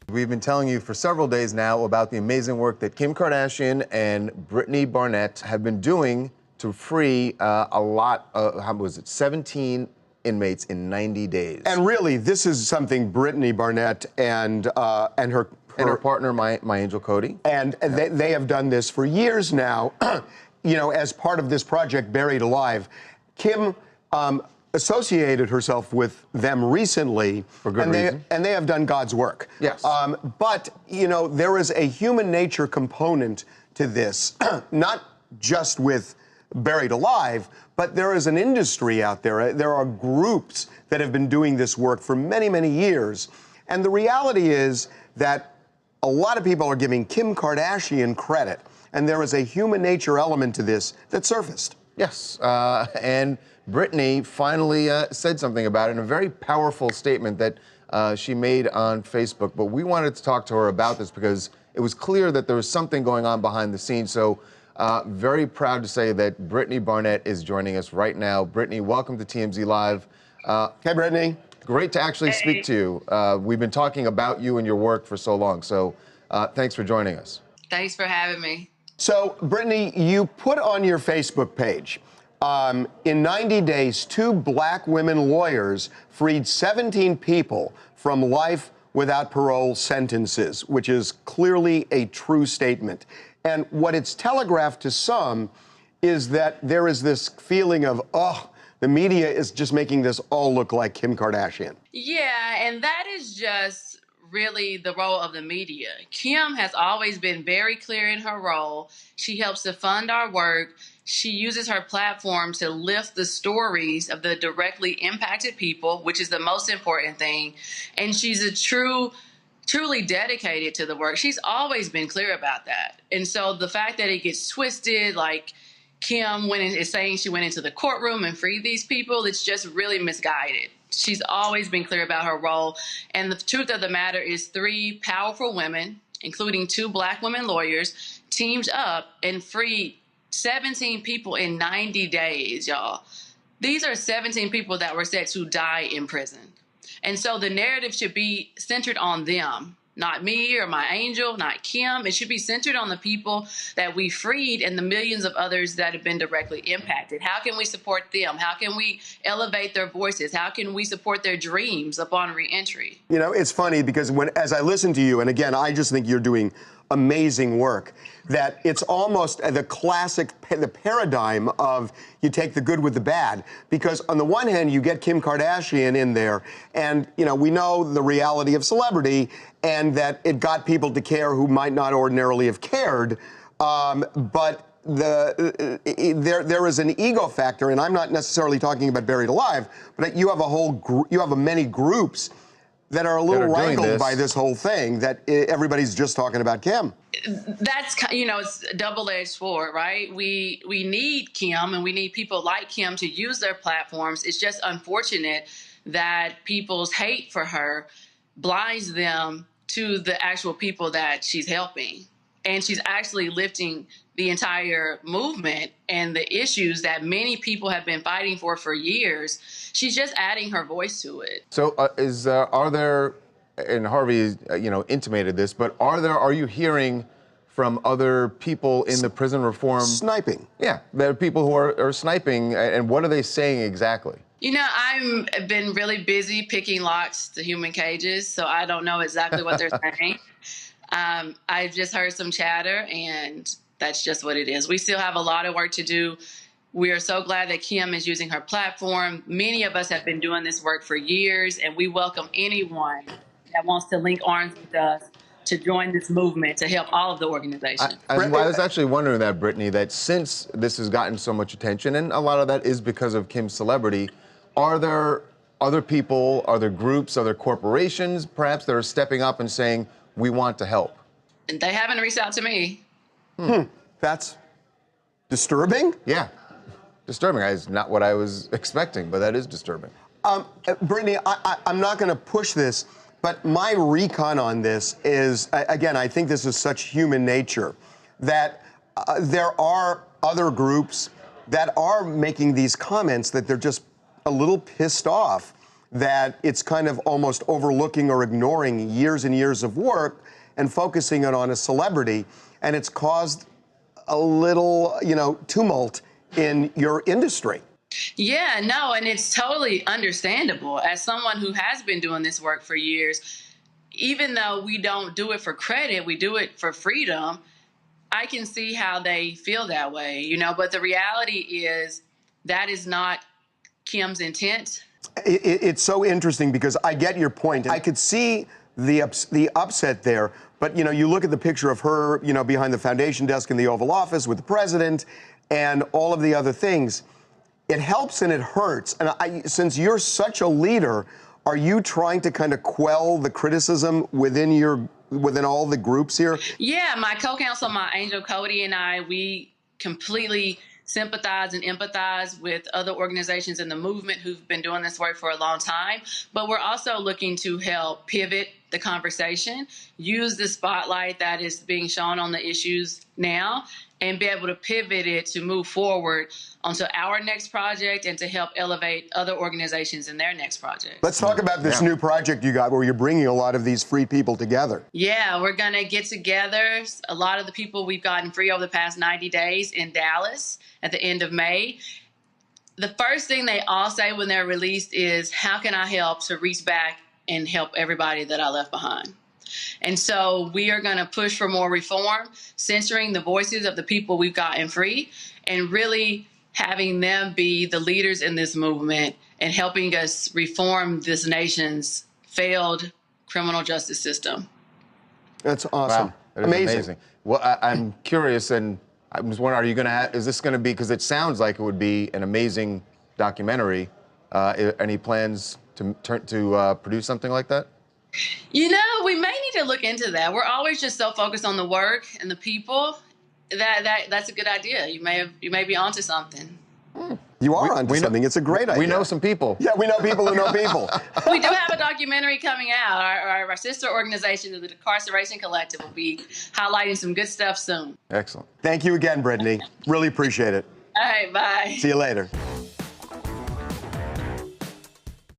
We've been telling you for several days now about the amazing work that Kim Kardashian and Brittany Barnett have been doing to free a lot of, how was it, 17 inmates in 90 days. And really, this is something Brittany Barnett and her partner, my angel Cody. And they have done this for years now, you know, as part of this project, Buried Alive. Kim associated herself with them recently. For good reason. And they have done God's work. Yes. But, you know, there is a human nature component to this, not just with Buried Alive, but there is an industry out there. There are groups that have been doing this work for many, many years. And the reality is that a lot of people are giving Kim Kardashian credit, and there is a human nature element to this that surfaced. Yes, and Brittany finally said something about it in a very powerful statement that she made on Facebook. But we wanted to talk to her about this because it was clear that there was something going on behind the scenes. So very proud to say that Brittany Barnett is joining us right now. Brittany, welcome to TMZ Live. Hey, Brittany. Great to actually speak to you. We've been talking about you and your work for so long, so thanks for joining us. Thanks for having me. So, Brittany, you put on your Facebook page, in 90 days, 2 black women lawyers freed 17 people from life without parole sentences, which is clearly a true statement. And what it's telegraphed to some is that there is this feeling of, oh, the media is just making this all look like Kim Kardashian. Yeah, and that is just really the role of the media. Kim has always been very clear in her role. She helps to fund our work. She uses her platform to lift the stories of the directly impacted people, which is the most important thing. And she's a truly dedicated to the work. She's always been clear about that. And so the fact that it gets twisted, like Kim is saying she went into the courtroom and freed these people, it's just really misguided. She's always been clear about her role. And the truth of the matter is 3 powerful women, including 2 black women lawyers, teamed up and freed 17 people in 90 days, y'all. These are 17 people that were set to die in prison. And so the narrative should be centered on them, not me or my angel, not Kim. It should be centered on the people that we freed and the millions of others that have been directly impacted. How can we support them? How can we elevate their voices? How can we support their dreams upon reentry? You know, it's funny because as I listen to you, and again, I just think you're doing amazing work, that it's almost the classic, the paradigm of you take the good with the bad. Because on the one hand, you get Kim Kardashian in there, and, you know, we know the reality of celebrity, and that it got people to care who might not ordinarily have cared. But there is an ego factor, and I'm not necessarily talking about Buried Alive, but you have many groups that are a little wrangled by this whole thing, that everybody's just talking about Kim. That's, you know, it's a double-edged sword, right? We need Kim, and we need people like Kim to use their platforms. It's just unfortunate that people's hate for her blinds them to the actual people that she's helping. And she's actually lifting the entire movement and the issues that many people have been fighting for years. She's just adding her voice to it. So are there, and Harvey, you know, intimated this, but are you hearing from other people in the prison reform? Sniping. Yeah, there are people who are sniping, and what are they saying exactly? You know, I've been really busy picking locks to human cages, so I don't know exactly what they're saying. I've just heard some chatter, and that's just what it is. We still have a lot of work to do. We are so glad that Kim is using her platform. Many of us have been doing this work for years, and we welcome anyone that wants to link arms with us to join this movement to help all of the organizations. I was actually wondering that, Brittany, that since this has gotten so much attention, and a lot of that is because of Kim's celebrity, are there other people, are there groups, are there corporations, perhaps, that are stepping up and saying, we want to help? And they haven't reached out to me. That's disturbing? Yeah, disturbing. It's not what I was expecting, but that is disturbing. Brittany, I'm not going to push this, but my recon on this is, again, I think this is such human nature, that there are other groups that are making these comments that they're just a little pissed off that it's kind of almost overlooking or ignoring years and years of work and focusing it on a celebrity, and it's caused a little, tumult in your industry. Yeah, no, and it's totally understandable. As someone who has been doing this work for years, even though we don't do it for credit, we do it for freedom, I can see how they feel that way, but the reality is that is not Kim's intent. It's so interesting because I get your point. I could see the upset there, but you look at the picture of her, behind the foundation desk in the Oval Office with the president and all of the other things. It helps and it hurts. And since you're such a leader, are you trying to kind of quell the criticism within all the groups here? Yeah, my co-counsel, my angel Cody, and I, we completely sympathize and empathize with other organizations in the movement who've been doing this work for a long time. But we're also looking to help pivot the conversation, use the spotlight that is being shown on the issues now, and be able to pivot it to move forward onto our next project and to help elevate other organizations in their next project. Let's talk about this new project you got where you're bringing a lot of these free people together. Yeah, we're going to get together a lot of the people we've gotten free over the past 90 days in Dallas at the end of May. The first thing they all say when they're released is, how can I help to reach back and help everybody that I left behind? And so we are going to push for more reform, censoring the voices of the people we've gotten free, and really having them be the leaders in this movement and helping us reform this nation's failed criminal justice system. That's awesome. Wow, that is amazing. Well, I'm curious, and I was wondering, are you going to is this going to be, because it sounds like it would be an amazing documentary, any plans to produce something like that? We may need to look into that. We're always just so focused on the work and the people that's a good idea. You may be onto something. You are onto something. It's a great idea. We know some people. Yeah, we know people who know people. We do have a documentary coming out. Our sister organization, the Decarceration Collective, will be highlighting some good stuff soon. Excellent. Thank you again, Brittany. Really appreciate it. All right, bye. See you later.